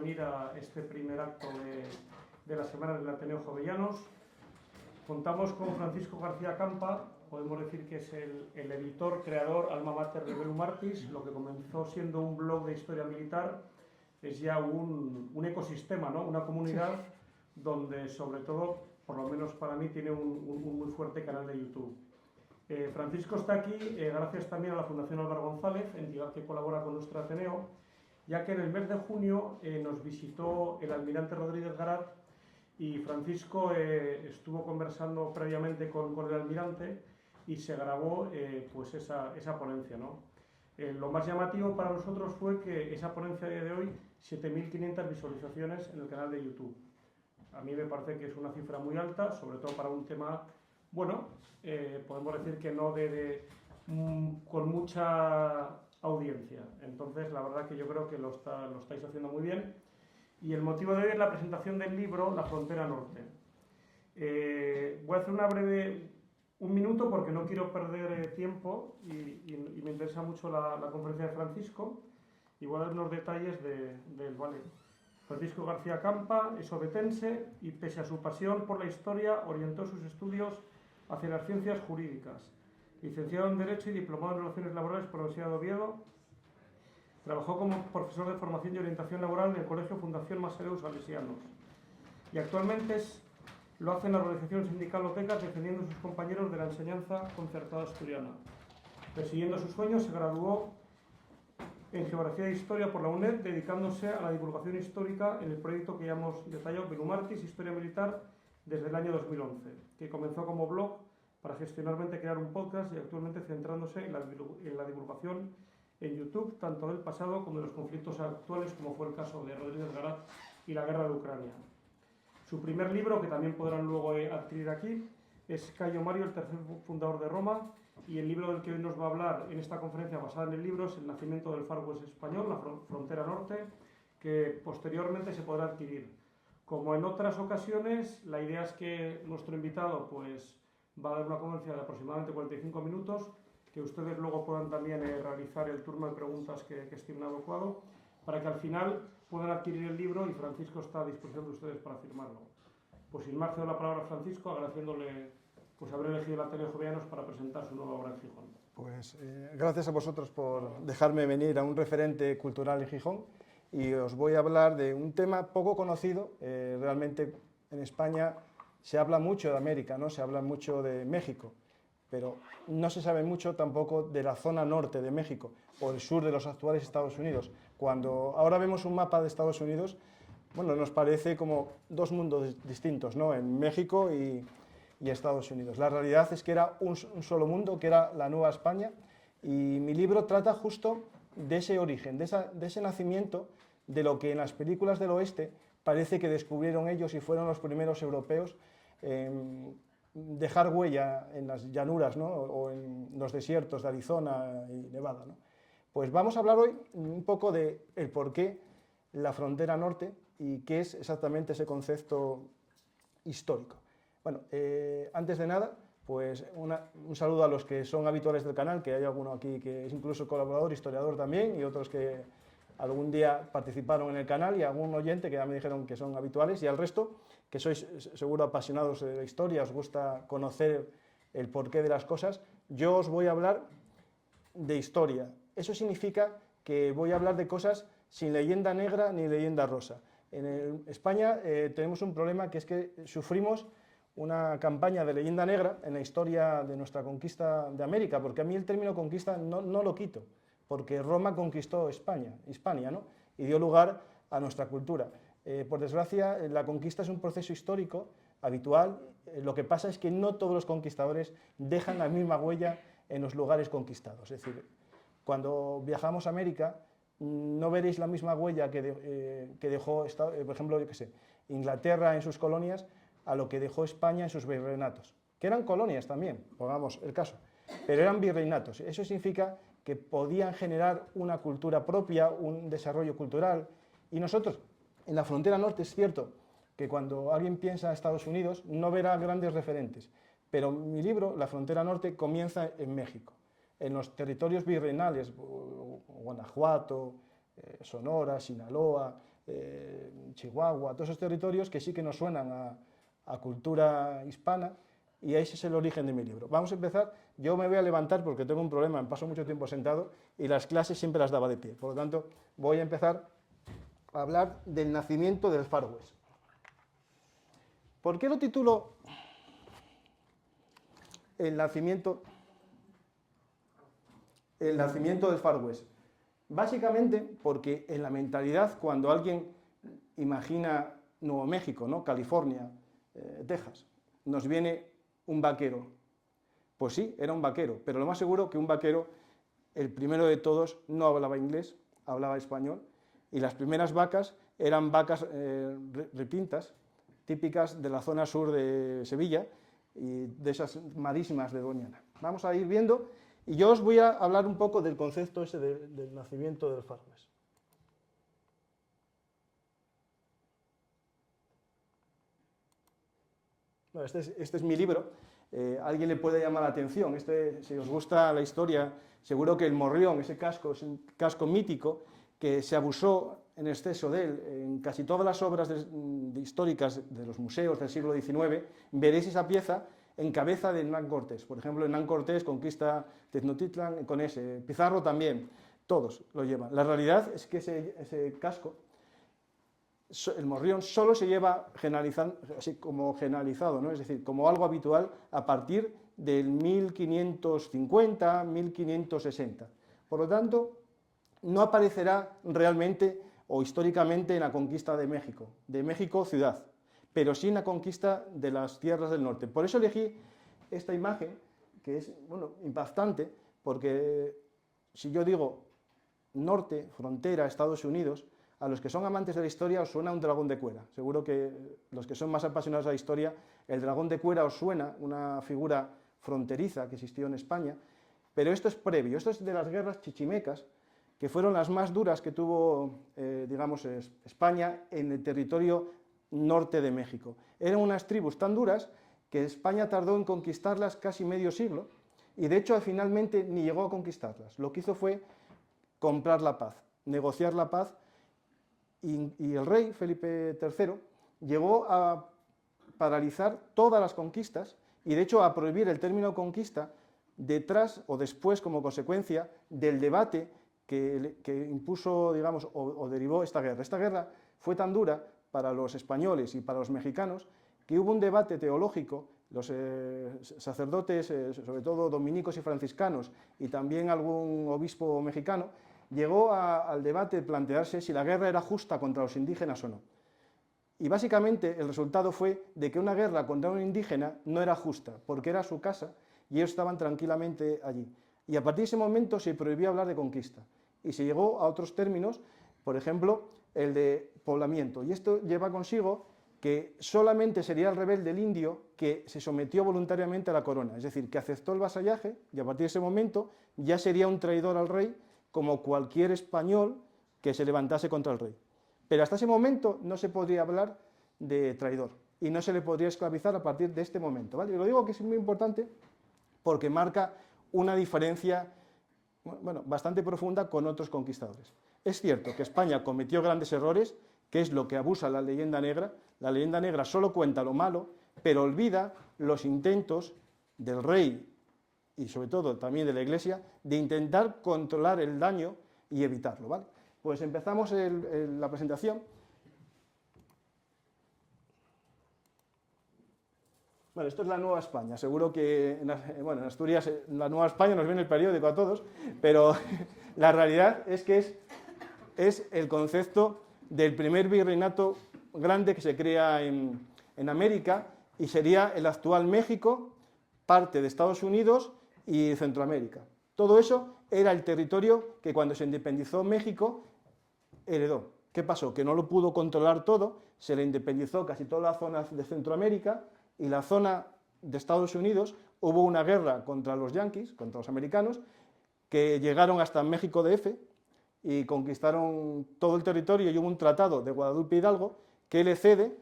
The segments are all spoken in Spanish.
venir a este primer acto de la Semana del Ateneo Jovellanos. Contamos con Francisco García Campa, podemos decir que es el editor, creador, alma mater de Velum Artis. Lo que comenzó siendo un blog de historia militar es ya un ecosistema, ¿no? Una comunidad donde, sobre todo, por lo menos para mí, tiene un muy fuerte canal de YouTube. Francisco está aquí gracias también a la Fundación Álvaro González, entidad que colabora con nuestro Ateneo, ya que en el mes de junio nos visitó el almirante Rodríguez Garat y Francisco estuvo conversando previamente con el almirante y se grabó pues esa ponencia, ¿no? Lo más llamativo para nosotros fue que esa ponencia de hoy, 7.500 visualizaciones en el canal de YouTube. A mí me parece que es una cifra muy alta, sobre todo para un tema, bueno, podemos decir que no con mucha audiencia. Entonces, la verdad que yo creo que lo estáis haciendo muy bien. Y el motivo de hoy es la presentación del libro La Frontera Norte. Voy a hacer un minuto porque no quiero perder tiempo y me interesa mucho la conferencia de Francisco y voy a dar unos detalles del ¿vale? Francisco García Campa es ovetense y, pese a su pasión por la historia, orientó sus estudios hacia las ciencias jurídicas. Licenciado en Derecho y diplomado en Relaciones Laborales por la Universidad de Oviedo, trabajó como profesor de formación y orientación laboral en el Colegio Fundación Masareus Salesianos y actualmente lo hace en la organización sindical Otecas, defendiendo a sus compañeros de la enseñanza concertada asturiana. Persiguiendo sus sueños, se graduó en Geografía e Historia por la UNED, dedicándose a la divulgación histórica en el proyecto que ya hemos detallado, Velum Artis, Historia Militar, desde el año 2011, que comenzó como blog para gestionalmente crear un podcast y actualmente centrándose en la divulgación en YouTube, tanto del pasado como de los conflictos actuales, como fue el caso de Rodríguez Garat y la guerra de Ucrania. Su primer libro, que también podrán luego adquirir aquí, es Cayo Mario, el tercer fundador de Roma, y el libro del que hoy nos va a hablar en esta conferencia basada en el libro es El nacimiento del Far West español, la frontera norte, que posteriormente se podrá adquirir. Como en otras ocasiones, la idea es que nuestro invitado pues, va a dar una conferencia de aproximadamente 45 minutos, que ustedes luego puedan también realizar el turno de preguntas que estimen adecuado, para que al final puedan adquirir el libro y Francisco está a disposición de ustedes para firmarlo. Pues sin más, cedo la palabra a Francisco, agradeciéndole pues, haber elegido el Ateneo Jovellanos para presentar su nueva obra en Gijón. Pues gracias a vosotros por dejarme venir a un referente cultural en Gijón y os voy a hablar de un tema poco conocido. Realmente en España se habla mucho de América, ¿no? Se habla mucho de México, pero no se sabe mucho tampoco de la zona norte de México o el sur de los actuales Estados Unidos. Cuando ahora vemos un mapa de Estados Unidos, bueno, nos parece como dos mundos distintos, ¿no? En México y Estados Unidos. La realidad es que era un solo mundo, que era la Nueva España, y mi libro trata justo de ese origen, de ese nacimiento, de lo que en las películas del oeste parece que descubrieron ellos y fueron los primeros europeos en dejar huella en las llanuras, ¿no? O en los desiertos de Arizona y Nevada, ¿no? Pues vamos a hablar hoy un poco del porqué la frontera norte y qué es exactamente ese concepto histórico. Bueno, antes de nada, pues un saludo a los que son habituales del canal, que hay alguno aquí que es incluso colaborador, historiador también, y otros que algún día participaron en el canal, y algún oyente que ya me dijeron que son habituales, y al resto, que sois seguro apasionados de la historia, os gusta conocer el porqué de las cosas. Yo os voy a hablar de historia. Eso significa que voy a hablar de cosas sin leyenda negra ni leyenda rosa. En España tenemos un problema, que es que sufrimos una campaña de leyenda negra en la historia de nuestra conquista de América, porque a mí el término conquista no lo quito, porque Roma conquistó Hispania, ¿no? Y dio lugar a nuestra cultura. Por desgracia, la conquista es un proceso histórico habitual. Lo que pasa es que no todos los conquistadores dejan la misma huella en los lugares conquistados. Es decir, cuando viajamos a América, no veréis la misma huella que dejó, por ejemplo, yo qué sé, Inglaterra en sus colonias, a lo que dejó España en sus virreinatos, que eran colonias también, pongamos el caso, pero eran virreinatos. Eso significa que podían generar una cultura propia, un desarrollo cultural, y nosotros, en la frontera norte, es cierto que cuando alguien piensa en Estados Unidos no verá grandes referentes, pero mi libro, La frontera norte, comienza en México, en los territorios virreinales, Guanajuato, Sonora, Sinaloa, Chihuahua, todos esos territorios que sí que nos suenan a cultura hispana, y ese es el origen de mi libro. Vamos a empezar. Yo me voy a levantar porque tengo un problema, me paso mucho tiempo sentado y las clases siempre las daba de pie. Por lo tanto, voy a empezar a hablar del nacimiento del Far West. ¿Por qué lo titulo El nacimiento del Far West? Básicamente porque en la mentalidad, cuando alguien imagina Nuevo México, ¿no? California, Texas, nos viene un vaquero. Pues sí, era un vaquero, pero lo más seguro que un vaquero, el primero de todos, no hablaba inglés, hablaba español, y las primeras vacas eran vacas repintas, típicas de la zona sur de Sevilla, y de esas marísimas de Doñana. Vamos a ir viendo, y yo os voy a hablar un poco del concepto ese del nacimiento del Far West. Bueno, este es mi libro. Alguien le puede llamar la atención. Si os gusta la historia, seguro que el morrión, ese casco, es un casco mítico que se abusó en exceso de él. En casi todas las obras históricas de los museos del siglo XIX veréis esa pieza en cabeza de Hernán Cortés. Por ejemplo, Hernán Cortés conquista Tenochtitlan con ese. Pizarro también, todos lo llevan. La realidad es que ese casco, el morrión, solo se lleva así como generalizado, ¿no? Es decir, como algo habitual a partir del 1550, 1560. Por lo tanto, no aparecerá realmente o históricamente en la conquista de México ciudad, pero sí en la conquista de las tierras del norte. Por eso elegí esta imagen, que es, bueno, impactante, porque si yo digo norte, frontera, Estados Unidos, a los que son amantes de la historia os suena un dragón de cuera. Seguro que los que son más apasionados de la historia, el dragón de cuera os suena, una figura fronteriza que existió en España, pero esto es previo, esto es de las guerras chichimecas, que fueron las más duras que tuvo, digamos, España en el territorio norte de México. Eran unas tribus tan duras que España tardó en conquistarlas casi medio siglo, y de hecho finalmente ni llegó a conquistarlas. Lo que hizo fue comprar la paz, negociar la paz, y el rey Felipe III llegó a paralizar todas las conquistas y de hecho a prohibir el término conquista detrás o después como consecuencia del debate que impuso, digamos, o derivó esta guerra. Esta guerra fue tan dura para los españoles y para los mexicanos que hubo un debate teológico. Los sacerdotes, sobre todo dominicos y franciscanos, y también algún obispo mexicano, llegó al debate de plantearse si la guerra era justa contra los indígenas o no. Y básicamente el resultado fue de que una guerra contra un indígena no era justa, porque era su casa y ellos estaban tranquilamente allí. Y a partir de ese momento se prohibió hablar de conquista y se llegó a otros términos, por ejemplo, el de poblamiento. Y esto lleva consigo que solamente sería el rebelde el indio que se sometió voluntariamente a la corona, es decir, que aceptó el vasallaje y a partir de ese momento ya sería un traidor al rey como cualquier español que se levantase contra el rey. Pero hasta ese momento no se podría hablar de traidor y no se le podría esclavizar a partir de este momento, ¿vale? Y lo digo que es muy importante porque marca una diferencia, bueno, bastante profunda con otros conquistadores. Es cierto que España cometió grandes errores, que es lo que abusa la leyenda negra. La leyenda negra solo cuenta lo malo, pero olvida los intentos del rey y sobre todo también de la Iglesia, de intentar controlar el daño y evitarlo, ¿vale? Pues empezamos la presentación. Bueno, esto es la Nueva España. Seguro que en Asturias la Nueva España nos viene el periódico a todos, pero la realidad es que es el concepto del primer virreinato grande que se crea en América y sería el actual México, parte de Estados Unidos y Centroamérica. Todo eso era el territorio que cuando se independizó México heredó. ¿Qué pasó? Que no lo pudo controlar todo, se le independizó casi toda la zona de Centroamérica y la zona de Estados Unidos. Hubo una guerra contra los yanquis, contra los americanos, que llegaron hasta México DF y conquistaron todo el territorio y hubo un tratado de Guadalupe Hidalgo que le cede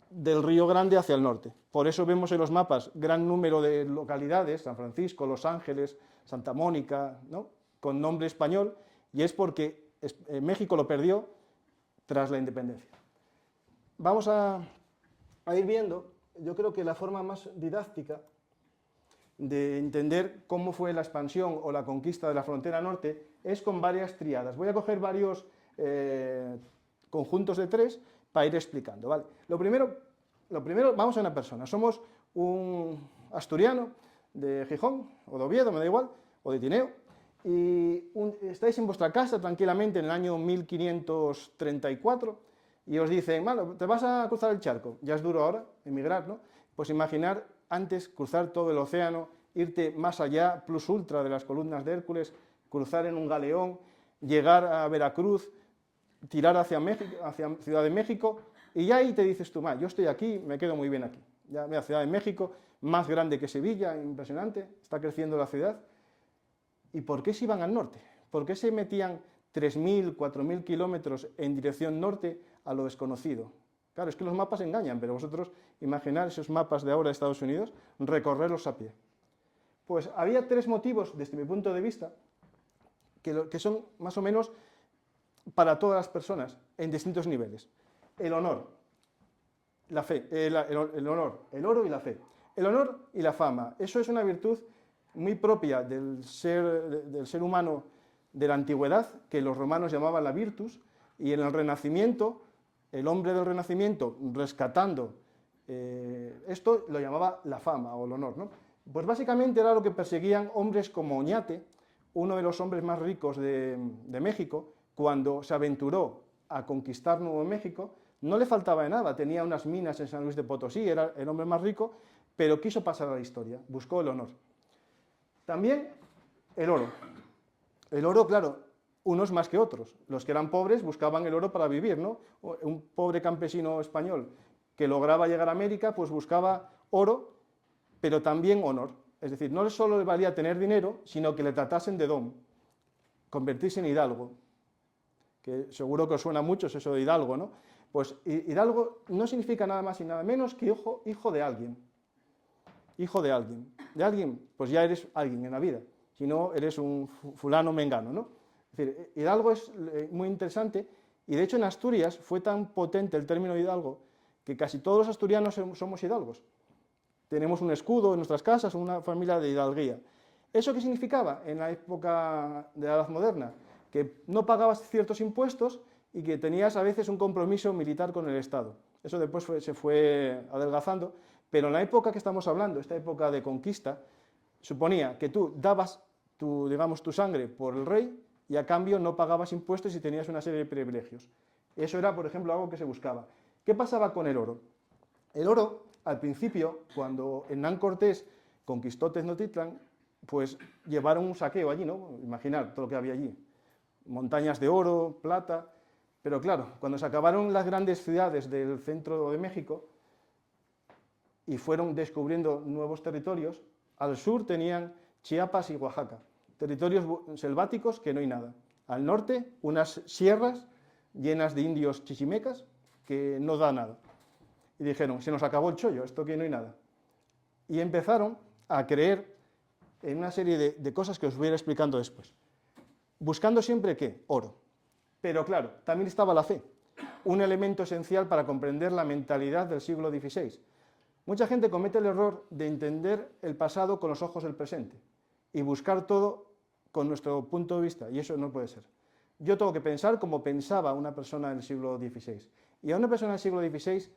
del Río Grande hacia el norte. Por eso vemos en los mapas gran número de localidades, San Francisco, Los Ángeles, Santa Mónica, ¿no?, con nombre español, y es porque México lo perdió tras la independencia. vamos a ir viendo, yo creo que la forma más didáctica de entender cómo fue la expansión o la conquista de la frontera norte es con varias tríadas. Voy a coger varios conjuntos de 3 para ir explicando, ¿vale? Lo primero, vamos a una persona. Somos un asturiano de Gijón, o de Oviedo, me da igual, o de Tineo, y estáis en vuestra casa tranquilamente en el año 1534 y os dicen, bueno, te vas a cruzar el charco, ya es duro ahora emigrar, ¿no? Pues imaginar antes cruzar todo el océano, irte más allá, plus ultra de las columnas de Hércules, cruzar en un galeón, llegar a Veracruz, tirar hacia México, hacia Ciudad de México, y ya ahí te dices tú, yo estoy aquí, me quedo muy bien aquí. Ya mira, Ciudad de México, más grande que Sevilla, impresionante, está creciendo la ciudad. ¿Y por qué se iban al norte? ¿Por qué se metían 3.000, 4.000 kilómetros en dirección norte a lo desconocido? Claro, es que los mapas engañan, pero vosotros imaginar esos mapas de ahora de Estados Unidos, recorrerlos a pie. Pues había 3 motivos, desde mi punto de vista, que son más o menos para todas las personas, en distintos niveles. El honor, la fe, el honor, el oro y la fe. El honor y la fama, eso es una virtud muy propia del ser humano de la antigüedad, que los romanos llamaban la virtus, y en el Renacimiento, el hombre del Renacimiento, rescatando esto, lo llamaba la fama o el honor, ¿no? Pues básicamente era lo que perseguían hombres como Oñate, uno de los hombres más ricos de México, cuando se aventuró a conquistar Nuevo México, no le faltaba de nada, tenía unas minas en San Luis de Potosí, era el hombre más rico, pero quiso pasar a la historia, buscó el honor. También el oro. El oro, claro, unos más que otros. Los que eran pobres buscaban el oro para vivir, ¿no? Un pobre campesino español que lograba llegar a América, pues buscaba oro, pero también honor. Es decir, no solo le valía tener dinero, sino que le tratasen de don, convertirse en hidalgo, que seguro que os suena mucho eso de hidalgo, ¿no? Pues hidalgo no significa nada más y nada menos que hijo de alguien. Hijo de alguien. De alguien, pues ya eres alguien en la vida. Si no, eres un fulano mengano, ¿no? Es decir, hidalgo es muy interesante, y de hecho en Asturias fue tan potente el término hidalgo que casi todos los asturianos somos hidalgos. Tenemos un escudo en nuestras casas, una familia de hidalguía. ¿Eso qué significaba en la época de la Edad Moderna? Que no pagabas ciertos impuestos y que tenías a veces un compromiso militar con el Estado. Eso después se fue adelgazando, pero en la época que estamos hablando, esta época de conquista, suponía que tú dabas tu sangre por el rey y a cambio no pagabas impuestos y tenías una serie de privilegios. Eso era, por ejemplo, algo que se buscaba. ¿Qué pasaba con el oro? El oro, al principio, cuando Hernán Cortés conquistó Tenochtitlán, pues llevaron un saqueo allí, ¿no? Imaginar todo lo que había allí. Montañas de oro, plata, pero claro, cuando se acabaron las grandes ciudades del centro de México y fueron descubriendo nuevos territorios, al sur tenían Chiapas y Oaxaca, territorios selváticos que no hay nada. Al norte, unas sierras llenas de indios chichimecas que no da nada. Y dijeron, se nos acabó el chollo, esto que no hay nada. Y empezaron a creer en una serie de cosas que os voy a ir explicando después. Buscando siempre, ¿qué? Oro. Pero claro, también estaba la fe, un elemento esencial para comprender la mentalidad del siglo XVI. Mucha gente comete el error de entender el pasado con los ojos del presente y buscar todo con nuestro punto de vista, y eso no puede ser. Yo tengo que pensar como pensaba una persona del siglo XVI. Y a una persona del siglo XVI,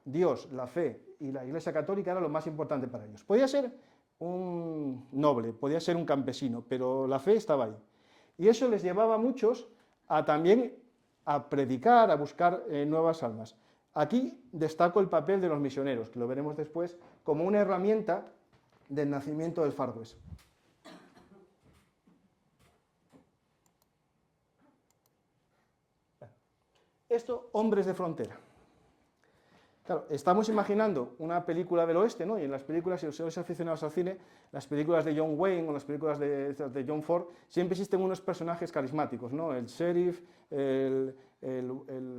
Dios, la fe y la Iglesia Católica era lo más importante para ellos. Podía ser un noble, podía ser un campesino, pero la fe estaba ahí. Y eso les llevaba a muchos también a predicar, a buscar nuevas almas. Aquí destaco el papel de los misioneros, que lo veremos después, como una herramienta del nacimiento del Far West. Esto, hombres de frontera. Claro, estamos imaginando una película del oeste, ¿no? Y en las películas, si sois aficionados al cine, las películas de John Wayne o las películas de John Ford, siempre existen unos personajes carismáticos, ¿no? El sheriff, el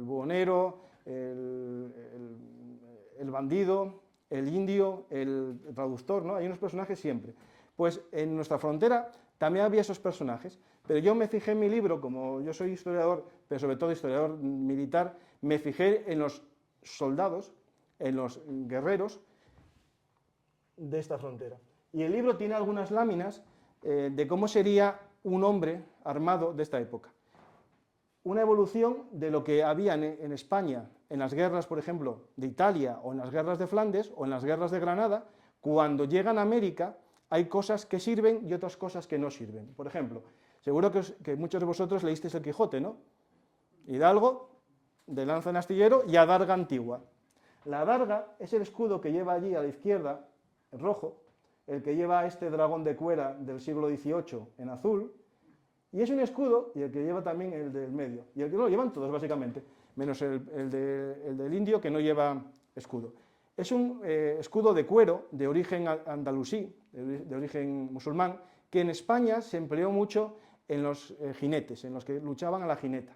buhonero, el bandido, el indio, el traductor, ¿no? Hay unos personajes siempre. Pues en nuestra frontera también había esos personajes, pero yo me fijé en mi libro, como yo soy historiador, pero sobre todo historiador militar, me fijé en los soldados, en los guerreros de esta frontera. Y el libro tiene algunas láminas de cómo sería un hombre armado de esta época. Una evolución de lo que había en España, en las guerras, por ejemplo, de Italia, o en las guerras de Flandes, o en las guerras de Granada. Cuando llegan a América, hay cosas que sirven y otras cosas que no sirven. Por ejemplo, seguro que muchos de vosotros leísteis el Quijote, ¿no? Hidalgo, de lanza en astillero, y adarga antigua. La adarga es el escudo que lleva allí a la izquierda, en rojo, el que lleva este dragón de cuera del siglo XVIII en azul, y es un escudo, y el que lleva también el del medio, y el que lo llevan todos básicamente, menos el del indio que no lleva escudo. Es un escudo de cuero de origen andalusí, de origen musulmán, que en España se empleó mucho en los jinetes, en los que luchaban a la jineta.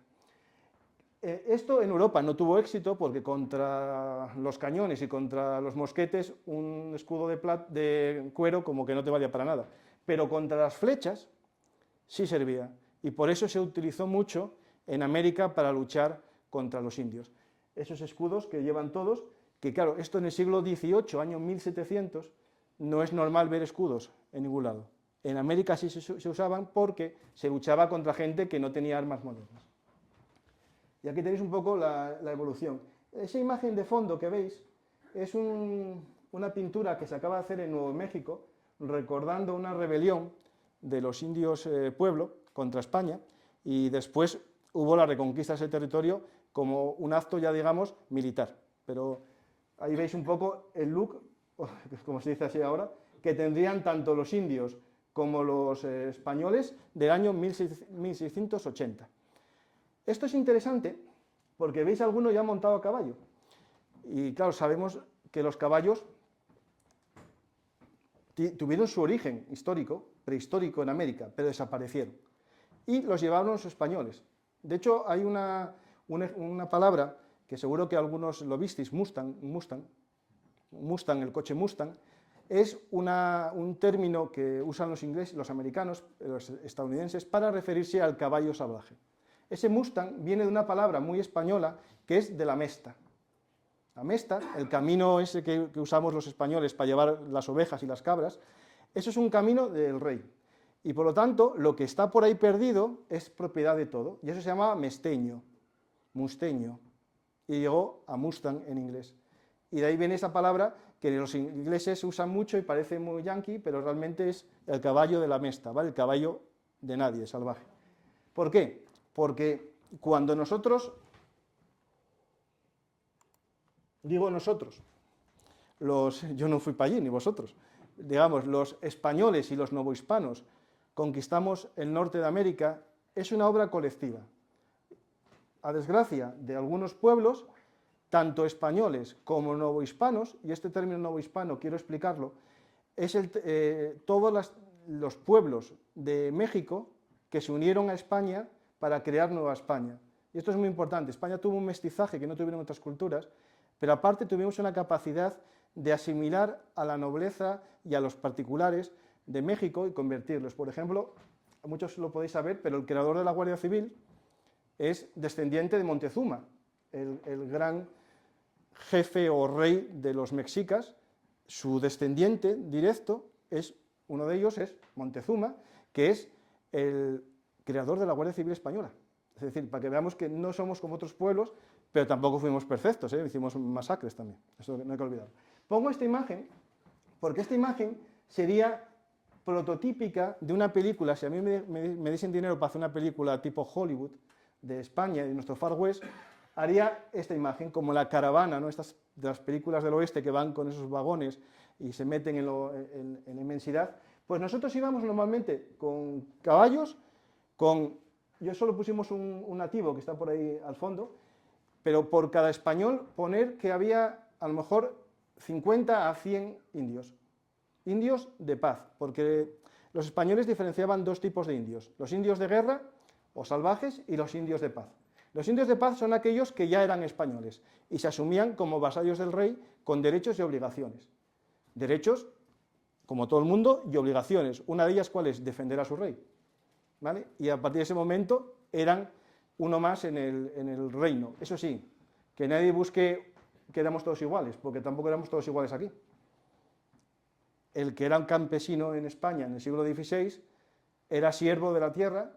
Esto en Europa no tuvo éxito porque contra los cañones y contra los mosquetes un escudo de cuero como que no te valía para nada, pero contra las flechas sí servía, y por eso se utilizó mucho en América para luchar contra los indios. Esos escudos que llevan todos, que claro, esto en el siglo XVIII, año 1700, no es normal ver escudos en ningún lado. En América sí se usaban porque se luchaba contra gente que no tenía armas modernas. Y aquí tenéis un poco la evolución. Esa imagen de fondo que veis es una pintura que se acaba de hacer en Nuevo México, recordando una rebelión de los indios Pueblo contra España, y después hubo la reconquista de ese territorio como un acto ya, digamos, militar. Pero ahí veis un poco el look, como se dice así ahora, que tendrían tanto los indios como los españoles del año 1680. Esto es interesante porque veis a alguno ya montado a caballo. Y claro, sabemos que los caballos tuvieron su origen histórico, prehistórico en América, pero desaparecieron. Y los llevaron los españoles. De hecho, hay una palabra que seguro que algunos lo visteis, Mustang, el coche Mustang, es un término que usan los ingleses, los americanos, los estadounidenses, para referirse al caballo salvaje. Ese Mustang viene de una palabra muy española que es de la mesta. La mesta, el camino ese que usamos los españoles para llevar las ovejas y las cabras, eso es un camino del rey. Y por lo tanto, lo que está por ahí perdido es propiedad de todo. Y eso se llama mesteño, musteño. Y llegó a Mustang en inglés. Y de ahí viene esa palabra que los ingleses usan mucho y parece muy yankee, pero realmente es el caballo de la mesta, ¿vale? El caballo de nadie, salvaje. ¿Por qué? Porque cuando nosotros, digo nosotros, yo no fui para allí, ni vosotros, digamos, los españoles y los novohispanos conquistamos el norte de América, es una obra colectiva. A desgracia de algunos pueblos, tanto españoles como novohispanos, y este término novohispano quiero explicarlo, es todos los pueblos de México que se unieron a España para crear Nueva España. Y esto es muy importante. España tuvo un mestizaje que no tuvieron otras culturas, pero aparte tuvimos una capacidad de asimilar a la nobleza y a los particulares de México y convertirlos. Por ejemplo, muchos lo podéis saber, pero el creador de la Guardia Civil es descendiente de Montezuma, el gran jefe o rey de los mexicas. Su descendiente directo uno de ellos es Montezuma, que es el creador de la Guardia Civil española. Es decir, para que veamos que no somos como otros pueblos, pero tampoco fuimos perfectos, hicimos masacres también, eso no hay que olvidar. Pongo esta imagen porque esta imagen sería prototípica de una película. Si a mí me diesen dinero para hacer una película tipo Hollywood, de España y de nuestro Far West, haría esta imagen, como la caravana, ¿no? Estas de las películas del oeste que van con esos vagones y se meten en la inmensidad. Pues nosotros íbamos normalmente con caballos, yo solo pusimos un nativo que está por ahí al fondo, pero por cada español poner que había a lo mejor 50 a 100 indios de paz, porque los españoles diferenciaban dos tipos de indios, los indios de guerra o salvajes y los indios de paz. Los indios de paz son aquellos que ya eran españoles y se asumían como vasallos del rey con derechos y obligaciones. Derechos, como todo el mundo, y obligaciones. Una de ellas, ¿cuál es? Defender a su rey, ¿vale? Y a partir de ese momento eran uno más en el reino. Eso sí, que nadie busque que éramos todos iguales, porque tampoco éramos todos iguales aquí. El que era un campesino en España en el siglo XVI era siervo de la tierra,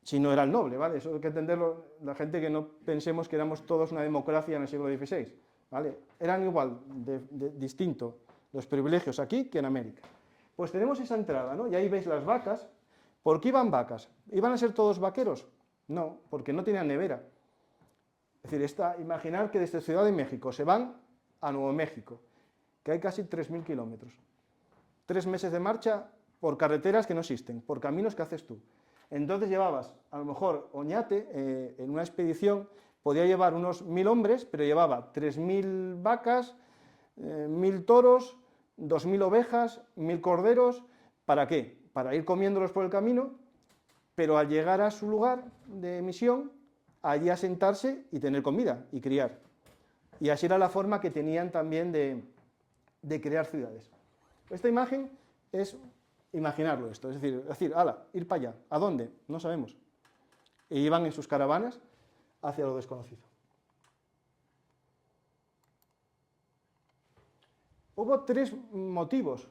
si no era el noble, ¿vale? Eso hay que entenderlo, la gente, que no pensemos que éramos todos una democracia en el siglo XVI, ¿vale? Eran igual, distinto los privilegios aquí que en América. Pues tenemos esa entrada, ¿no? Y ahí veis las vacas. ¿Por qué iban vacas? ¿Iban a ser todos vaqueros? No, porque no tenían nevera. Es decir, imaginar que desde Ciudad de México se van a Nuevo México, que hay casi 3.000 kilómetros. 3 meses de marcha por carreteras que no existen, por caminos que haces tú. Entonces llevabas, a lo mejor, Oñate, en una expedición, podía llevar unos 1.000 hombres, pero llevaba 3.000 vacas, 1.000 toros, 2.000 ovejas, 1.000 corderos. ¿Para qué? Para ir comiéndolos por el camino, pero al llegar a su lugar de misión, allí asentarse y tener comida y criar. Y así era la forma que tenían también de crear ciudades. Esta imagen es imaginarlo esto, es decir, ala, ir para allá. ¿A dónde? No sabemos. Y iban en sus caravanas hacia lo desconocido. Hubo 3 motivos,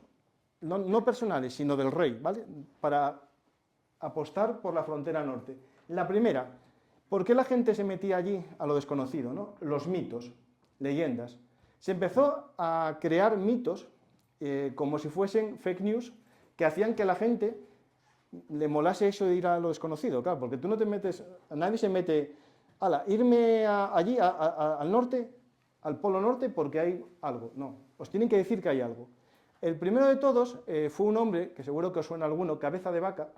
no personales, sino del rey, ¿vale?, para apostar por la frontera norte. La primera, ¿por qué la gente se metía allí a lo desconocido, ¿no? Los mitos, leyendas. Se empezó a crear mitos, como si fuesen fake news, que hacían que la gente le molase eso de ir a lo desconocido, claro, porque tú no te metes, nadie se mete, ala, irme allí, al norte, al Polo Norte, porque hay algo. No, os tienen que decir que hay algo. El primero de todos fue un hombre, que seguro que os suena alguno, Cabeza de Vaca,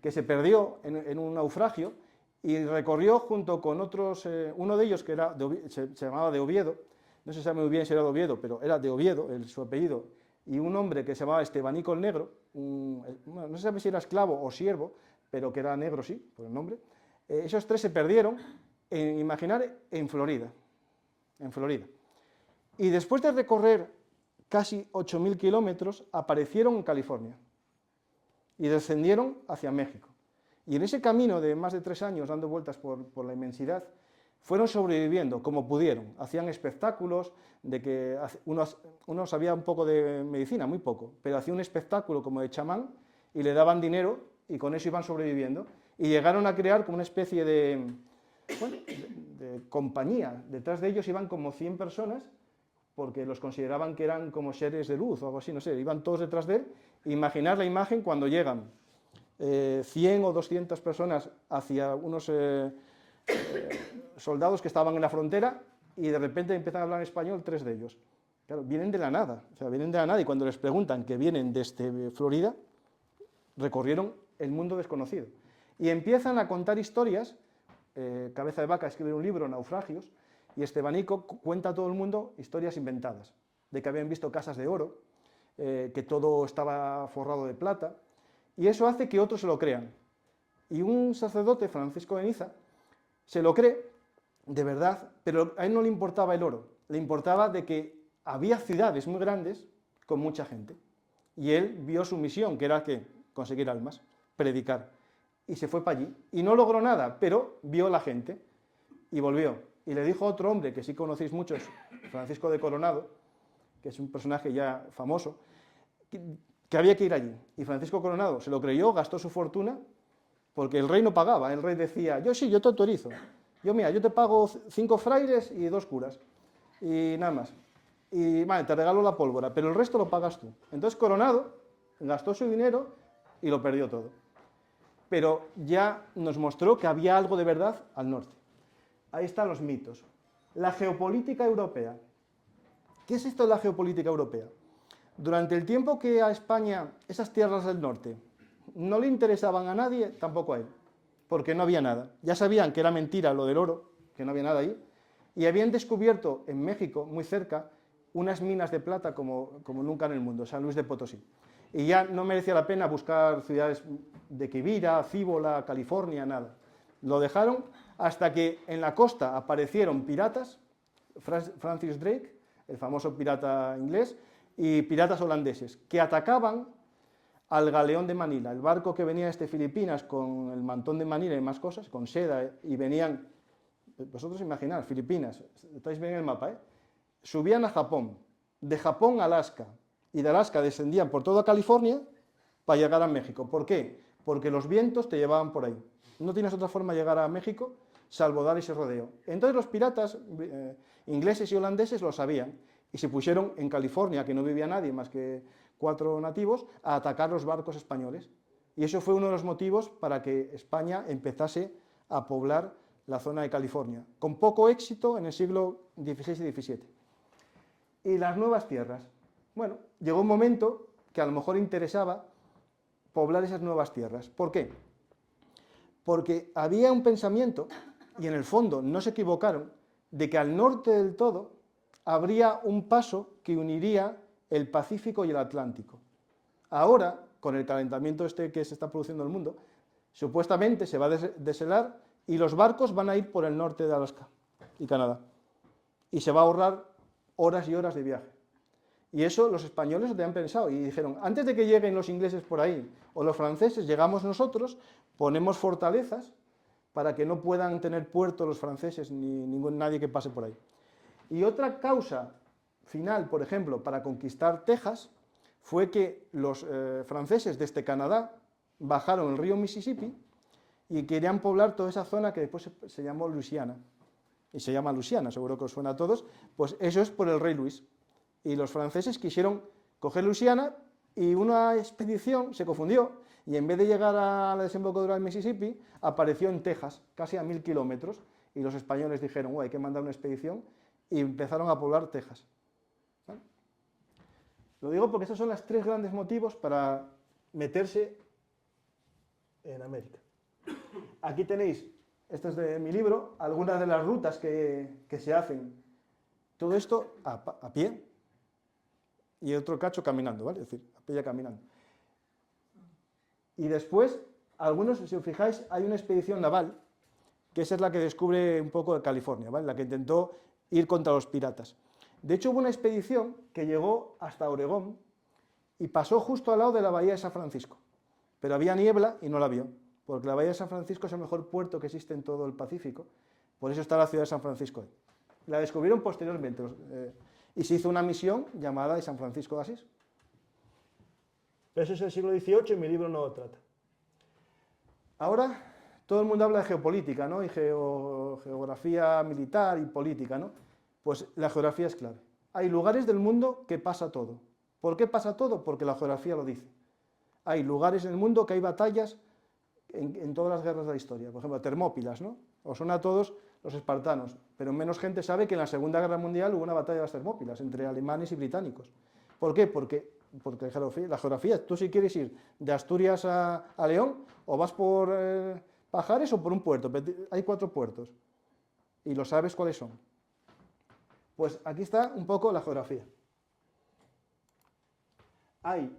que se perdió en un naufragio y recorrió junto con otros, uno de ellos que era se llamaba de Oviedo, no se sabe muy bien si era de Oviedo, pero era de Oviedo, su apellido, y un hombre que se llamaba Estebanico el Negro, no se sabe si era esclavo o siervo, pero que era negro, sí, por el nombre. Esos 3 se perdieron, imaginar, en Florida. Y después de recorrer casi 8.000 kilómetros, aparecieron en California y descendieron hacia México. Y en ese camino de más de 3 años dando vueltas por la inmensidad, fueron sobreviviendo como pudieron. Hacían espectáculos, de que uno sabía un poco de medicina, muy poco, pero hacía un espectáculo como de chamán y le daban dinero y con eso iban sobreviviendo. Y llegaron a crear como una especie de compañía. Detrás de ellos iban como 100 personas, porque los consideraban que eran como seres de luz o algo así, no sé, iban todos detrás de él. Imaginar la imagen cuando llegan 100 o 200 personas hacia unos soldados que estaban en la frontera y de repente empiezan a hablar español 3 de ellos. Claro, vienen de la nada, y cuando les preguntan que vienen desde Florida, recorrieron el mundo desconocido. Y empiezan a contar historias. Cabeza de Vaca escribe un libro, Naufragios, y Estebanico cuenta a todo el mundo historias inventadas, de que habían visto casas de oro, que todo estaba forrado de plata, y eso hace que otros se lo crean. Y un sacerdote, Francisco de Niza, se lo cree, de verdad, pero a él no le importaba el oro, le importaba de que había ciudades muy grandes con mucha gente, y él vio su misión, que era que conseguir almas, predicar, y se fue para allí, y no logró nada, pero vio la gente, y volvió, y le dijo a otro hombre, que sí conocéis muchos, Francisco de Coronado, que es un personaje ya famoso, que había que ir allí, y Francisco Coronado se lo creyó, gastó su fortuna, porque el rey no pagaba, el rey decía, yo sí, yo te autorizo, yo te pago 5 fraires y 2 curas, y nada más, y vale, te regalo la pólvora, pero el resto lo pagas tú. Entonces Coronado gastó su dinero y lo perdió todo, pero ya nos mostró que había algo de verdad al norte. Ahí están los mitos. La geopolítica europea. ¿Qué es esto de la geopolítica europea? Durante el tiempo que a España esas tierras del norte no le interesaban a nadie, tampoco a él, porque no había nada. Ya sabían que era mentira lo del oro, que no había nada ahí, y habían descubierto en México, muy cerca, unas minas de plata como nunca en el mundo, San Luis de Potosí. Y ya no merecía la pena buscar ciudades de Quivira, Cíbola, California, nada. Lo dejaron hasta que en la costa aparecieron piratas, Francis Drake, el famoso pirata inglés, y piratas holandeses, que atacaban al galeón de Manila, el barco que venía desde Filipinas con el mantón de Manila y más cosas, con seda, y venían vosotros imaginad, Filipinas, estáis bien en el mapa, subían a Japón, de Japón a Alaska, y de Alaska descendían por toda California para llegar a México. ¿Por qué? Porque los vientos te llevaban por ahí. No tienes otra forma de llegar a México salvo dar ese rodeo. Entonces los piratas ingleses y holandeses lo sabían y se pusieron en California, que no vivía nadie más que 4 nativos, a atacar los barcos españoles. Y eso fue uno de los motivos para que España empezase a poblar la zona de California, con poco éxito en el siglo XVI y XVII. Y las nuevas tierras. Bueno, llegó un momento que a lo mejor interesaba poblar esas nuevas tierras. ¿Por qué? Porque había un pensamiento, y en el fondo no se equivocaron, de que al norte del todo habría un paso que uniría el Pacífico y el Atlántico. Ahora, con el calentamiento que se está produciendo en el mundo, supuestamente se va a deshelar y los barcos van a ir por el norte de Alaska y Canadá. Y se va a ahorrar horas y horas de viaje. Y eso los españoles lo tenían pensado y dijeron, antes de que lleguen los ingleses por ahí o los franceses, llegamos nosotros, ponemos fortalezas para que no puedan tener puerto los franceses ni nadie que pase por ahí. Y otra causa final, por ejemplo, para conquistar Texas, fue que los franceses desde Canadá bajaron el río Mississippi y querían poblar toda esa zona que después se llamó Luisiana. Y se llama Luisiana, seguro que os suena a todos, pues eso es por el rey Luis. Y los franceses quisieron coger Luisiana y una expedición se confundió y en vez de llegar a la desembocadura del Mississippi, apareció en Texas, casi a 1000 kilómetros, y los españoles dijeron, hay que mandar una expedición, y empezaron a poblar Texas. ¿Vale? Lo digo porque estos son los 3 grandes motivos para meterse en América. Aquí tenéis, esto es de mi libro, algunas de las rutas que se hacen. Todo esto a pie y otro cacho caminando, ¿vale? Es decir, a pie ya caminando. Y después, algunos, si os fijáis, hay una expedición naval, que esa es la que descubre un poco de California, ¿vale? La que intentó ir contra los piratas. De hecho, hubo una expedición que llegó hasta Oregón y pasó justo al lado de la bahía de San Francisco. Pero había niebla y no la vio, porque la bahía de San Francisco es el mejor puerto que existe en todo el Pacífico, por eso está la ciudad de San Francisco ahí. La descubrieron posteriormente y se hizo una misión llamada de San Francisco de Asís. Eso es el siglo XVIII y mi libro no lo trata. Ahora todo el mundo habla de geopolítica, ¿no? Y geografía militar y política, ¿no? Pues la geografía es clave. Hay lugares del mundo que pasa todo. ¿Por qué pasa todo? Porque la geografía lo dice. Hay lugares en el mundo que hay batallas en todas las guerras de la historia. Por ejemplo, Termópilas, ¿no? Os suena a todos los espartanos, pero menos gente sabe que en la Segunda Guerra Mundial hubo una batalla de las Termópilas entre alemanes y británicos. ¿Por qué? Porque la geografía, tú si quieres ir de Asturias a León, o vas por Pajares o por un puerto, hay 4 puertos, y lo sabes cuáles son. Pues aquí está un poco la geografía. Hay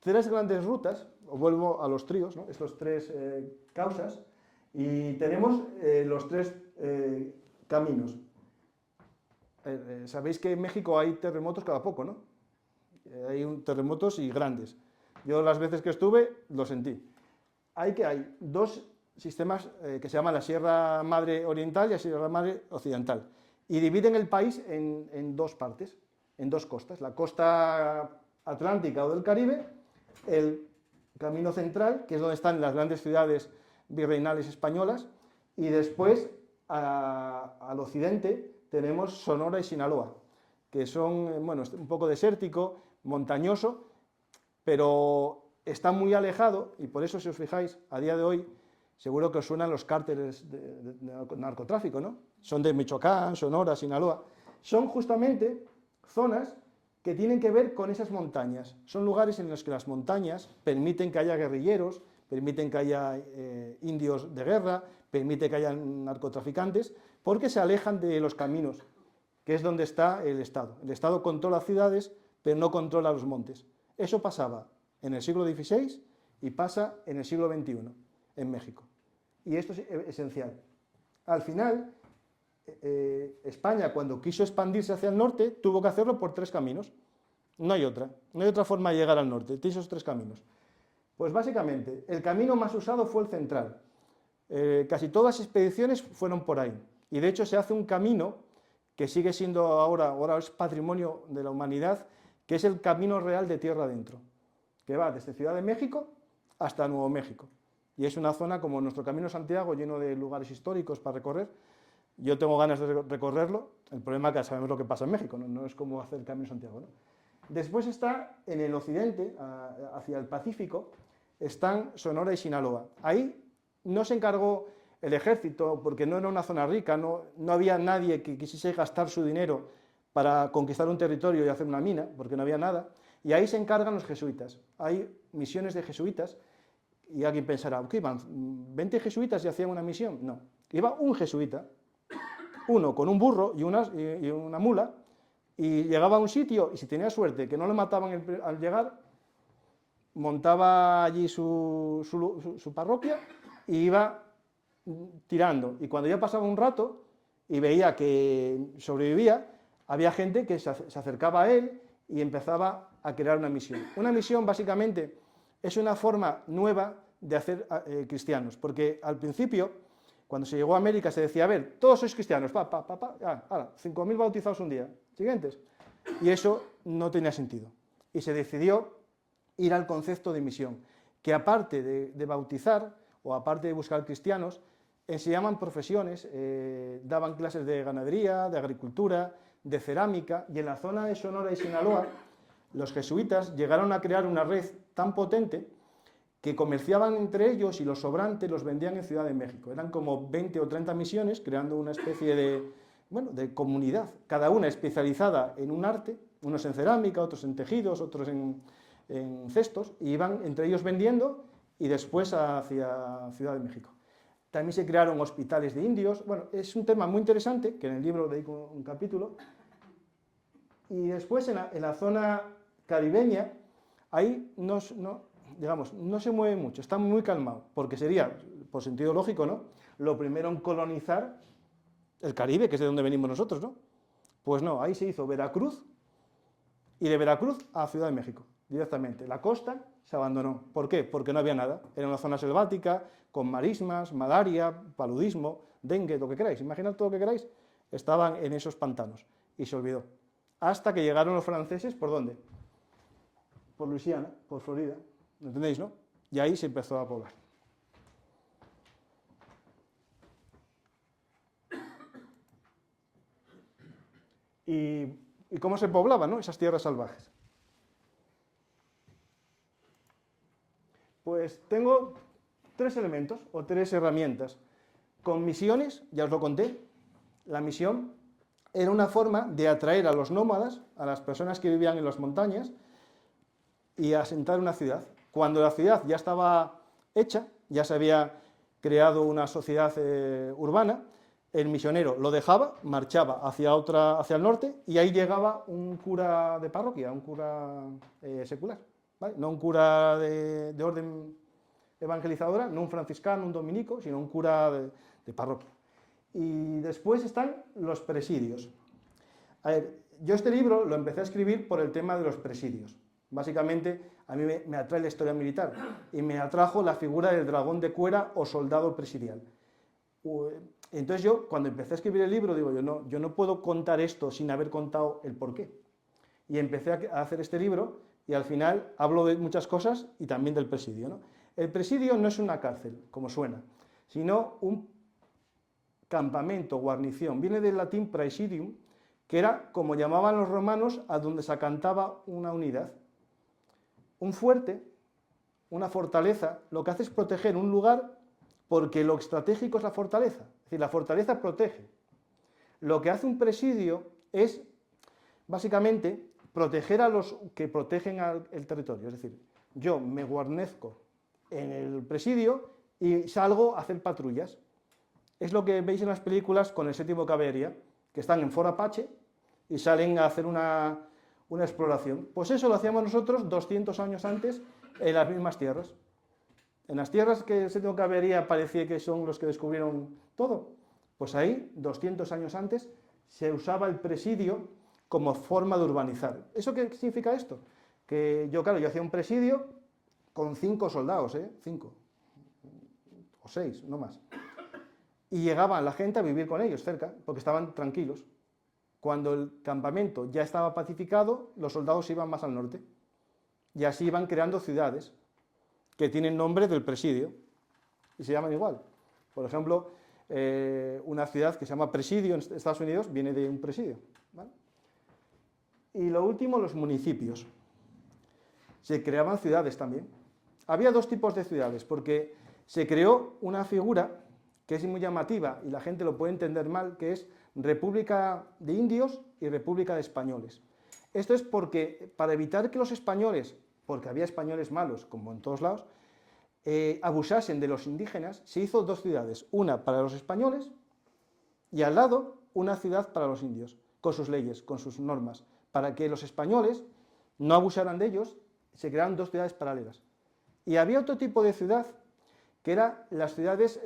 3 grandes rutas, os vuelvo a los tríos, ¿no? Estos 3 causas, y tenemos los 3 caminos. Sabéis que en México hay terremotos cada poco, ¿no? Hay terremotos y grandes. Yo las veces que estuve lo sentí. Hay 2 sistemas que se llaman la Sierra Madre Oriental y la Sierra Madre Occidental. Y dividen el país en 2 partes, en 2 costas. La costa atlántica o del Caribe, el Camino Central, que es donde están las grandes ciudades virreinales españolas, y después al occidente tenemos Sonora y Sinaloa, que son, bueno, un poco desértico, montañoso, pero está muy alejado, y por eso, si os fijáis, a día de hoy, seguro que os suenan los cárteles de narcotráfico, ¿no? Son de Michoacán, Sonora, Sinaloa. Son justamente zonas que tienen que ver con esas montañas. Son lugares en los que las montañas permiten que haya guerrilleros, permiten que haya indios de guerra, permite que haya narcotraficantes, porque se alejan de los caminos, que es donde está el Estado. El Estado controla ciudades, pero no controla los montes. Eso pasaba en el siglo XVI y pasa en el siglo XXI, en México. Y esto es esencial. Al final, España, cuando quiso expandirse hacia el norte, tuvo que hacerlo por 3 caminos. No hay otra forma de llegar al norte, tiene esos 3 caminos. Pues básicamente, el camino más usado fue el central. Casi todas las expediciones fueron por ahí. Y de hecho se hace un camino que sigue siendo ahora es patrimonio de la humanidad, que es el Camino Real de Tierra Adentro, que va desde Ciudad de México hasta Nuevo México. Y es una zona como nuestro Camino de Santiago, lleno de lugares históricos para recorrer. Yo tengo ganas de recorrerlo, el problema es que sabemos lo que pasa en México, no es como hacer el Camino de Santiago, ¿no? Después está en el occidente, hacia el Pacífico, están Sonora y Sinaloa. Ahí no se encargó el ejército, porque no era una zona rica, no había nadie que quisiese gastar su dinero para conquistar un territorio y hacer una mina, porque no había nada, y ahí se encargan los jesuitas. Hay misiones de jesuitas, y alguien pensará, ¿qué iban 20 jesuitas y hacían una misión? No, iba un jesuita, uno con un burro y una mula, y llegaba a un sitio, y si tenía suerte que no le mataban al llegar, montaba allí su parroquia y iba tirando. Y cuando ya pasaba un rato y veía que sobrevivía, había gente que se acercaba a él y empezaba a crear una misión. Una misión básicamente es una forma nueva de hacer cristianos, porque al principio, cuando se llegó a América, se decía, a ver, todos sois cristianos, 5.000 bautizados un día, siguientes. Y eso no tenía sentido. Y se decidió ir al concepto de misión, que aparte de bautizar, o aparte de buscar cristianos, enseñaban profesiones, daban clases de ganadería, de agricultura, de cerámica, y en la zona de Sonora y Sinaloa, los jesuitas llegaron a crear una red tan potente que comerciaban entre ellos y los sobrantes los vendían en Ciudad de México. Eran como 20 o 30 misiones, creando una especie de comunidad, cada una especializada en un arte, unos en cerámica, otros en tejidos, otros en cestos, y iban entre ellos vendiendo y después hacia Ciudad de México. También se crearon hospitales de indios. Bueno, es un tema muy interesante, que en el libro dedico un capítulo. Y después en la zona caribeña, ahí no se mueve mucho, está muy calmado, porque sería, por sentido lógico, ¿no?, lo primero en colonizar el Caribe, que es de donde venimos nosotros, ¿no? Pues no, ahí se hizo Veracruz, y de Veracruz a Ciudad de México, directamente. La costa se abandonó. ¿Por qué? Porque no había nada. Era una zona selvática, con marismas, malaria, paludismo, dengue, lo que queráis. Imaginad todo lo que queráis. Estaban en esos pantanos y se olvidó. Hasta que llegaron los franceses, ¿por dónde? Por Luisiana, por Florida. ¿Me entendéis, no? Y ahí se empezó a poblar. ¿Y cómo se poblaban, no?, esas tierras salvajes? Pues tengo 3 elementos o 3 herramientas. Con misiones, ya os lo conté, la misión era una forma de atraer a los nómadas, a las personas que vivían en las montañas, y asentar una ciudad. Cuando la ciudad ya estaba hecha, ya se había creado una sociedad urbana, el misionero lo dejaba, marchaba hacia el norte, y ahí llegaba un cura de parroquia, un cura secular, ¿vale? No un cura de orden evangelizadora, no un franciscano, un dominico, sino un cura de parroquia. Y después están los presidios. A ver, yo este libro lo empecé a escribir por el tema de los presidios. Básicamente, a mí me atrae la historia militar y me atrajo la figura del dragón de cuera o soldado presidial. Entonces yo, cuando empecé a escribir el libro, digo, yo no puedo contar esto sin haber contado el porqué. Y empecé a hacer este libro y al final hablo de muchas cosas y también del presidio, ¿no? El presidio no es una cárcel, como suena, sino un campamento, guarnición. Viene del latín praesidium, que era como llamaban los romanos a donde se acantaba una unidad. Un fuerte, una fortaleza, lo que hace es proteger un lugar porque lo estratégico es la fortaleza. Es decir, la fortaleza protege. Lo que hace un presidio es, básicamente, proteger a los que protegen el territorio. Es decir, yo me guarnezco en el presidio y salgo a hacer patrullas. Es lo que veis en las películas con el 7º Caballería, que están en Fort Apache y salen a hacer una exploración. Pues eso lo hacíamos nosotros 200 años antes en las mismas tierras. En las tierras que el 7º Caballería parecía que son los que descubrieron todo, pues ahí, 200 años antes, se usaba el presidio como forma de urbanizar. ¿Eso qué significa esto? Que yo hacía un presidio con 5 soldados, 5 o 6, no más. y llegaba la gente a vivir con ellos cerca, porque estaban tranquilos. Cuando el campamento ya estaba pacificado, los soldados iban más al norte, y así iban creando ciudades que tienen nombre del presidio, y se llaman igual. Por ejemplo, una ciudad que se llama Presidio en Estados Unidos viene de un presidio, ¿vale? Y lo último, los municipios. Se creaban ciudades también. Había dos tipos de ciudades, porque se creó una figura que es muy llamativa y la gente lo puede entender mal, que es República de Indios y República de Españoles. Esto es porque, para evitar que los españoles, porque había españoles malos, como en todos lados, abusasen de los indígenas, se hizo dos ciudades, una para los españoles y al lado una ciudad para los indios, con sus leyes, con sus normas, para que los españoles no abusaran de ellos. Se crearon dos ciudades paralelas. Y había otro tipo de ciudad, que eran las ciudades,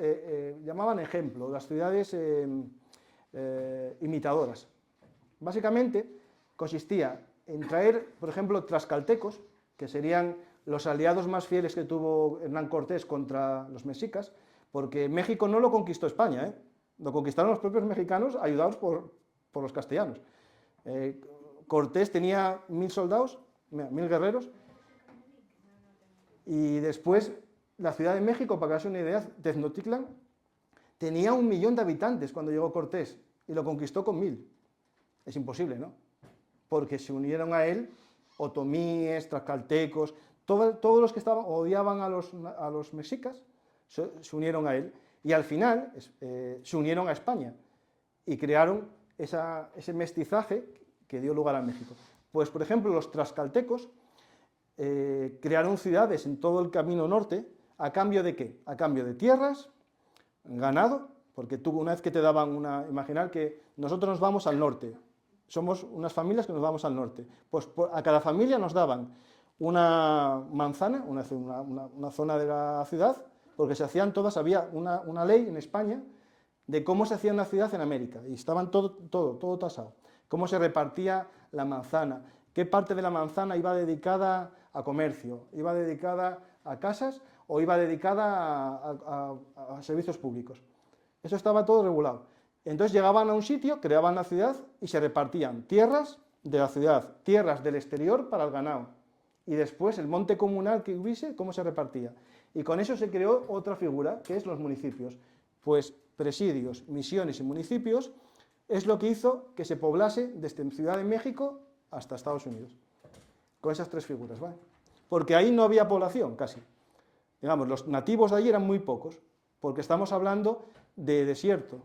llamaban ejemplo, las ciudades imitadoras. Básicamente consistía en traer, por ejemplo, tlaxcaltecos, que serían los aliados más fieles que tuvo Hernán Cortés contra los mexicas, porque México no lo conquistó España, lo conquistaron los propios mexicanos ayudados por los castellanos. Cortés tenía 1000 soldados, 1000 guerreros, y después la Ciudad de México, para que hagas una idea, Tenochtitlan, tenía 1 millón de habitantes cuando llegó Cortés, y lo conquistó con 1000. Es imposible, ¿no? Porque se unieron a él otomíes, tlaxcaltecos, todos los que odiaban a los mexicas, se unieron a él, y al final se unieron a España, y crearon ese mestizaje que dio lugar a México. Pues, por ejemplo, los tlaxcaltecos crearon ciudades en todo el camino norte, ¿a cambio de qué? A cambio de tierras, ganado, porque tú una vez que te daban imaginar que nosotros nos vamos al norte, somos unas familias que nos vamos al norte, pues a cada familia nos daban una manzana, una zona de la ciudad, porque se hacían todas, había una ley en España de cómo se hacía una ciudad en América, y estaban todo tasado, cómo se repartía la manzana, qué parte de la manzana iba dedicada a comercio, iba dedicada a casas o iba dedicada a servicios públicos. Eso estaba todo regulado. Entonces llegaban a un sitio, creaban la ciudad y se repartían tierras de la ciudad, tierras del exterior para el ganado. Y después el monte comunal que hubiese, cómo se repartía. Y con eso se creó otra figura, que es los municipios. Pues presidios, misiones y municipios es lo que hizo que se poblase desde Ciudad de México hasta Estados Unidos. Con esas tres figuras, ¿vale? Porque ahí no había población, casi. Digamos, los nativos de allí eran muy pocos, porque estamos hablando de desierto.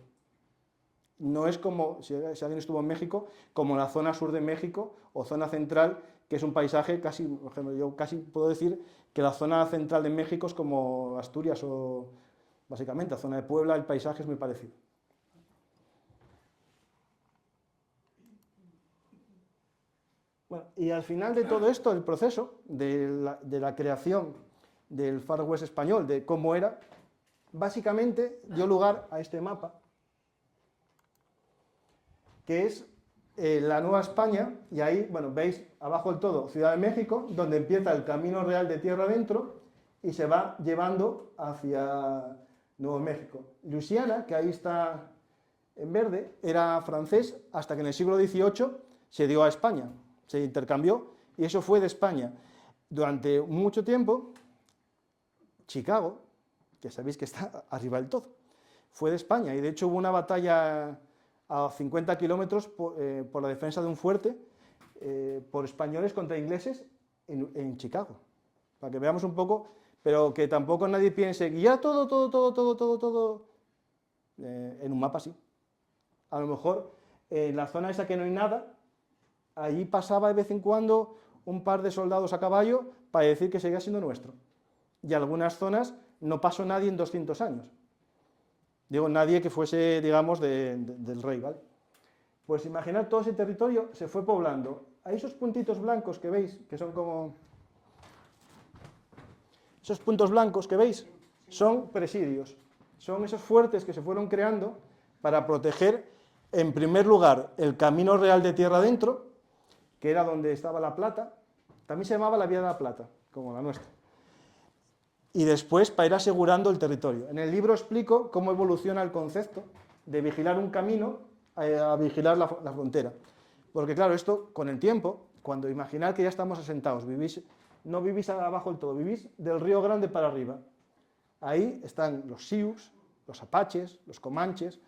No es como, si alguien estuvo en México, como la zona sur de México o zona central, que es un paisaje casi, por ejemplo, yo casi puedo decir que la zona central de México es como Asturias o, básicamente, la zona de Puebla, el paisaje es muy parecido. Bueno, y al final de todo esto, el proceso de la creación del Far West español, de cómo era, básicamente dio lugar a este mapa, que es la Nueva España, y ahí, bueno, veis abajo del todo Ciudad de México, donde empieza el camino real de tierra adentro y se va llevando hacia Nuevo México. Luisiana, que ahí está en verde, era francés hasta que en el siglo XVIII se dio a España, se intercambió y eso fue de España. Durante mucho tiempo, Chicago, que sabéis que está arriba del todo, fue de España y de hecho hubo una batalla a 50 kilómetros por la defensa de un fuerte por españoles contra ingleses en Chicago, para que veamos un poco, pero que tampoco nadie piense que ya todo en un mapa sí. A lo mejor en la zona esa que no hay nada, allí pasaba de vez en cuando un par de soldados a caballo para decir que seguía siendo nuestro. Y algunas zonas no pasó nadie en 200 años. Digo, nadie que fuese, digamos, del rey, ¿vale? Pues imaginad todo ese territorio se fue poblando. Hay esos puntitos blancos que veis, que son como... Esos puntos blancos que veis son presidios. Son esos fuertes que se fueron creando para proteger, en primer lugar, el camino real de tierra adentro, que era donde estaba la plata. También se llamaba la Vía de la Plata, como la nuestra. y después para ir asegurando el territorio. En el libro explico cómo evoluciona el concepto de vigilar un camino a vigilar la frontera. Porque claro, esto con el tiempo, cuando imaginad que ya estamos asentados, no vivís abajo del todo, vivís del Río Grande para arriba. Ahí están los Sioux, los apaches, los comanches,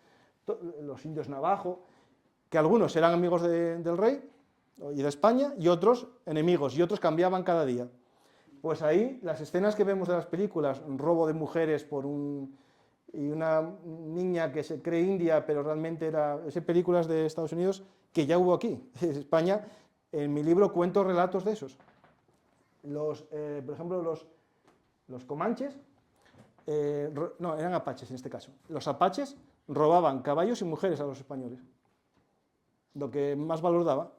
los indios navajo, que algunos eran amigos del rey y de España, y otros enemigos, y otros cambiaban cada día. Pues ahí, las escenas que vemos de las películas, un robo de mujeres y una niña que se cree india, pero realmente era películas de Estados Unidos, que ya hubo aquí, en España. En mi libro cuento relatos de esos. Por ejemplo, los comanches, no, eran apaches en este caso. Los apaches robaban caballos y mujeres a los españoles, lo que más valor daba.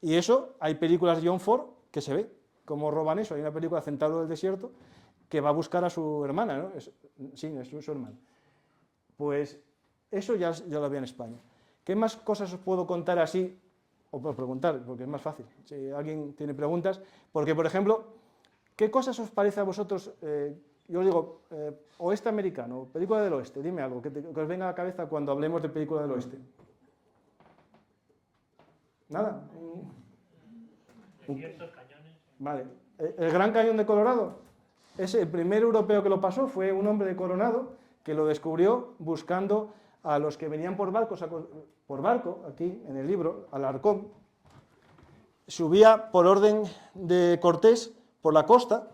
Y eso, hay películas de John Ford que se ve cómo roban eso. Hay una película, Centauro del Desierto, que va a buscar a su hermana, ¿no? Sí, es su hermana. Pues eso ya lo había en España. ¿Qué más cosas os puedo contar así? O puedo preguntar, porque es más fácil, si alguien tiene preguntas. Porque, por ejemplo, ¿qué cosas os parece a vosotros, yo os digo, oeste americano, película del oeste? Dime algo que os venga a la cabeza cuando hablemos de película del oeste. ¿Nada? Desiertos, cañones. Vale. El Gran Cañón de Colorado, el primer europeo que lo pasó fue un hombre de Coronado que lo descubrió buscando a los que venían por barco, aquí en el libro, Alarcón. Subía por orden de Cortés por la costa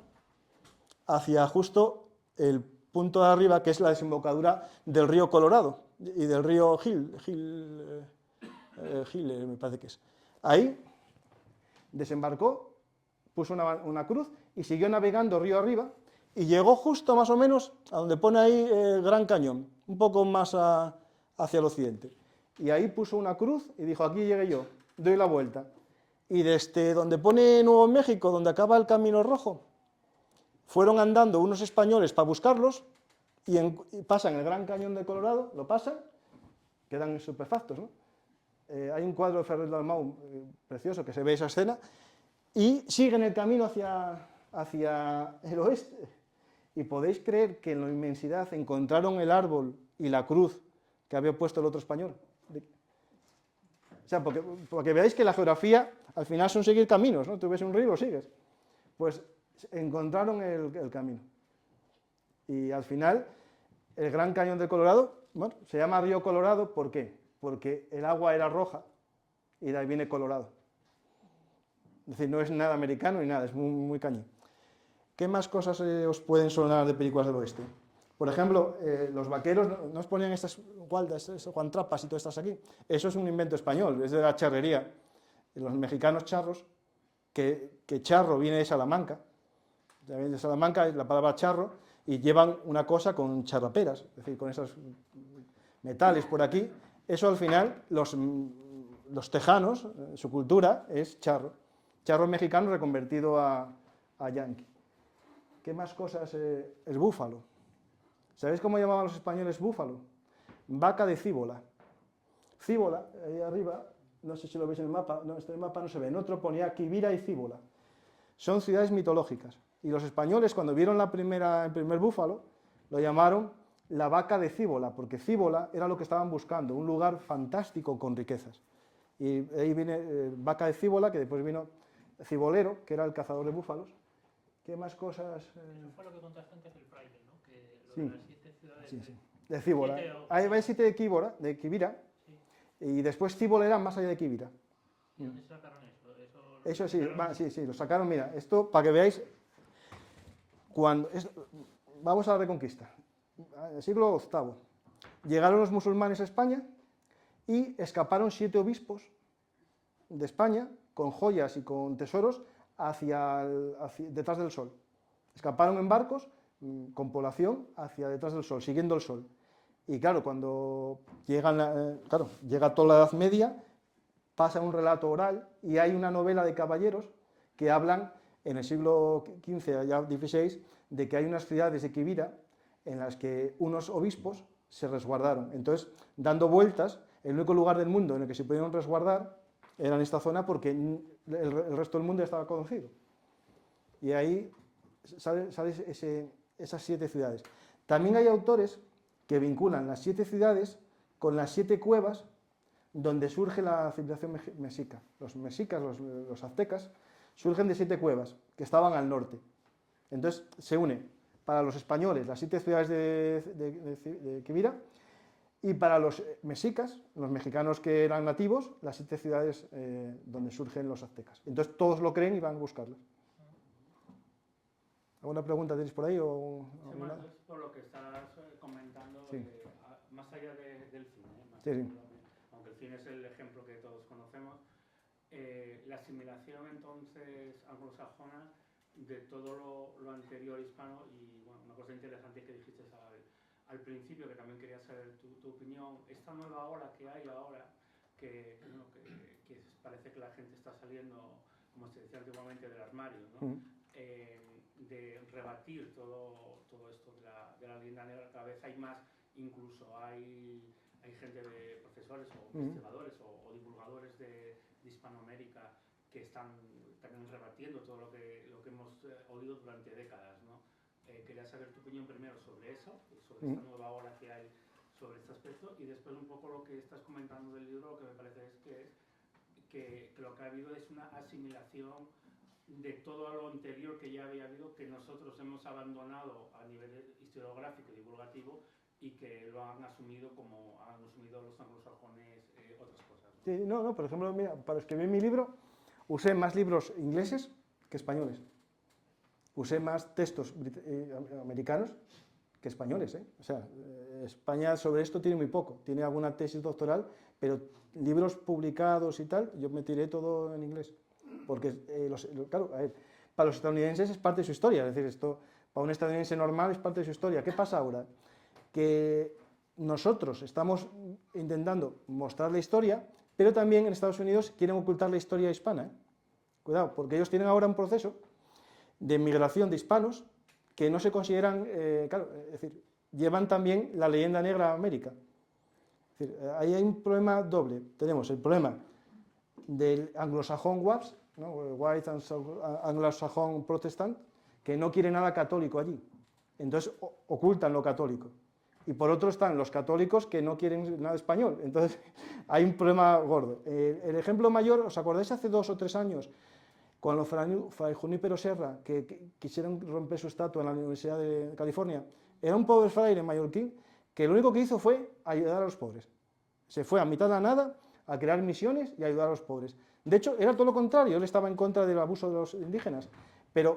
hacia justo el punto de arriba, que es la desembocadura del río Colorado y del río Gil, me parece que es. Ahí desembarcó, puso una cruz y siguió navegando río arriba y llegó justo más o menos a donde pone ahí el Gran Cañón, un poco más hacia el occidente. Y ahí puso una cruz y dijo, aquí llegué yo, doy la vuelta. Y desde donde pone Nuevo México, donde acaba el Camino Rojo, fueron andando unos españoles para buscarlos y pasan el Gran Cañón de Colorado, lo pasan, quedan estupefactos, ¿no? Hay un cuadro de Ferrer Dalmau precioso que se ve esa escena, y siguen el camino hacia el oeste. Y podéis creer que en la inmensidad encontraron el árbol y la cruz que había puesto el otro español. O sea, porque veáis que la geografía al final son seguir caminos, ¿no? Tú ves un río y lo sigues. Pues encontraron el camino. Y al final, el Gran Cañón del Colorado, bueno, se llama Río Colorado, ¿por qué? Porque el agua era roja y de ahí viene Colorado. Es decir, no es nada americano ni nada, es muy, muy cañí. ¿Qué más cosas os pueden sonar de películas del oeste? Por ejemplo, los vaqueros, ¿no os ponían estas gualdas, Juan Trapas y todas estas aquí? Eso es un invento español, es de la charrería. Los mexicanos charros, que charro viene de Salamanca. De Salamanca es la palabra charro, y llevan una cosa con charraperas, es decir, con esos metales por aquí. Eso al final, los tejanos, su cultura es charro. Charro mexicano reconvertido a yanqui. ¿Qué más cosas? El búfalo. ¿Sabéis cómo llamaban los españoles búfalo? Vaca de cíbola. Cíbola, ahí arriba, no sé si lo veis en el mapa, no, este mapa no se ve, en otro ponía Quivira y Cíbola. Son ciudades mitológicas. Y los españoles, cuando vieron el primer búfalo, lo llamaron la vaca de Cíbola, porque Cíbola era lo que estaban buscando, un lugar fantástico con riquezas. Y ahí viene vaca de Cíbola, que después vino Cibolero, que era el cazador de búfalos. ¿Qué más cosas? Eso fue lo que contaste antes del fraile, ¿no? Que lo Sí. de las 7 ciudades. Sí, sí. De Cíbola. 7 Ahí va el sitio de Quivira, Sí. y después Cíbola era más allá de Quivira. ¿Y dónde sacaron eso? Eso sí, sacaron- sí, lo sacaron, mira, esto para que veáis, vamos a la Reconquista, el siglo VIII, llegaron los musulmanes a España y escaparon 7 obispos de España con joyas y con tesoros detrás del sol. Escaparon en barcos con población hacia detrás del sol, siguiendo el sol. Y claro, cuando llega toda la Edad Media, pasa un relato oral y hay una novela de caballeros que hablan en el siglo XV, ya XVI, de que hay unas ciudades de Quivira en las que unos obispos se resguardaron. Entonces, dando vueltas, el único lugar del mundo en el que se pudieron resguardar era en esta zona porque el resto del mundo estaba conocido. Y ahí sale esas 7 ciudades. También hay autores que vinculan las 7 ciudades con las 7 cuevas donde surge la civilización mexica. Los mexicas, los aztecas, surgen de 7 cuevas que estaban al norte. Entonces se une para los españoles las 7 ciudades de Quivira, y para los mexicas, los mexicanos que eran nativos, las 7 ciudades donde surgen los aztecas. Entonces todos lo creen y van a buscarlas. ¿Alguna pregunta tenéis por ahí? Sí, más es por lo que estás comentando, Sí. más allá del cine, más Sí, allá sí. aunque el cine es el ejemplo que todos conocemos, la asimilación entonces anglosajona de todo lo anterior hispano. Y bueno, una cosa interesante que dijiste al principio, que también quería saber tu opinión, esta nueva ola que hay ahora, que parece que la gente está saliendo, como se decía antiguamente, del armario, ¿no? De rebatir todo esto de la leyenda negra. Cada vez hay más, incluso hay gente de profesores o investigadores o divulgadores de Hispanoamérica que están también rebatiendo todo lo que hemos oído durante décadas, ¿no? Quería saber tu opinión primero sobre eso, sobre esta nueva ola que hay sobre este aspecto, y después un poco lo que estás comentando del libro. Lo que me parece es que lo que ha habido es una asimilación de todo lo anterior que ya había habido, que nosotros hemos abandonado a nivel historiográfico y divulgativo, y que lo han asumido como han asumido los anglosajones otras cosas, ¿no? Sí, no, por ejemplo, mira, para escribir mi libro usé más libros ingleses que españoles. Usé más textos americanos que españoles, ¿eh? O sea, España sobre esto tiene muy poco, tiene alguna tesis doctoral, pero libros publicados y tal, yo me tiré todo en inglés. Porque, claro, a ver, para los estadounidenses es parte de su historia, es decir, esto para un estadounidense normal es parte de su historia. ¿Qué pasa ahora? Que nosotros estamos intentando mostrar la historia, pero también en Estados Unidos quieren ocultar la historia hispana, ¿eh? Cuidado, porque ellos tienen ahora un proceso de migración de hispanos que no se consideran, claro, es decir, llevan también la leyenda negra a América. Es decir, ahí hay un problema doble. Tenemos el problema del anglosajón WAPS, ¿no? White Anglo-Saxon Protestant, que no quiere nada católico allí. Entonces ocultan lo católico. Y por otro están los católicos que no quieren nada español. Entonces hay un problema gordo. El ejemplo mayor, ¿os acordáis hace 2 o 3 años, cuando Fray Junípero Serra, que quisieron romper su estatua en la Universidad de California? Era un pobre fraile mallorquín que lo único que hizo fue ayudar a los pobres. Se fue a mitad de la nada a crear misiones y ayudar a los pobres. De hecho, era todo lo contrario, él estaba en contra del abuso de los indígenas.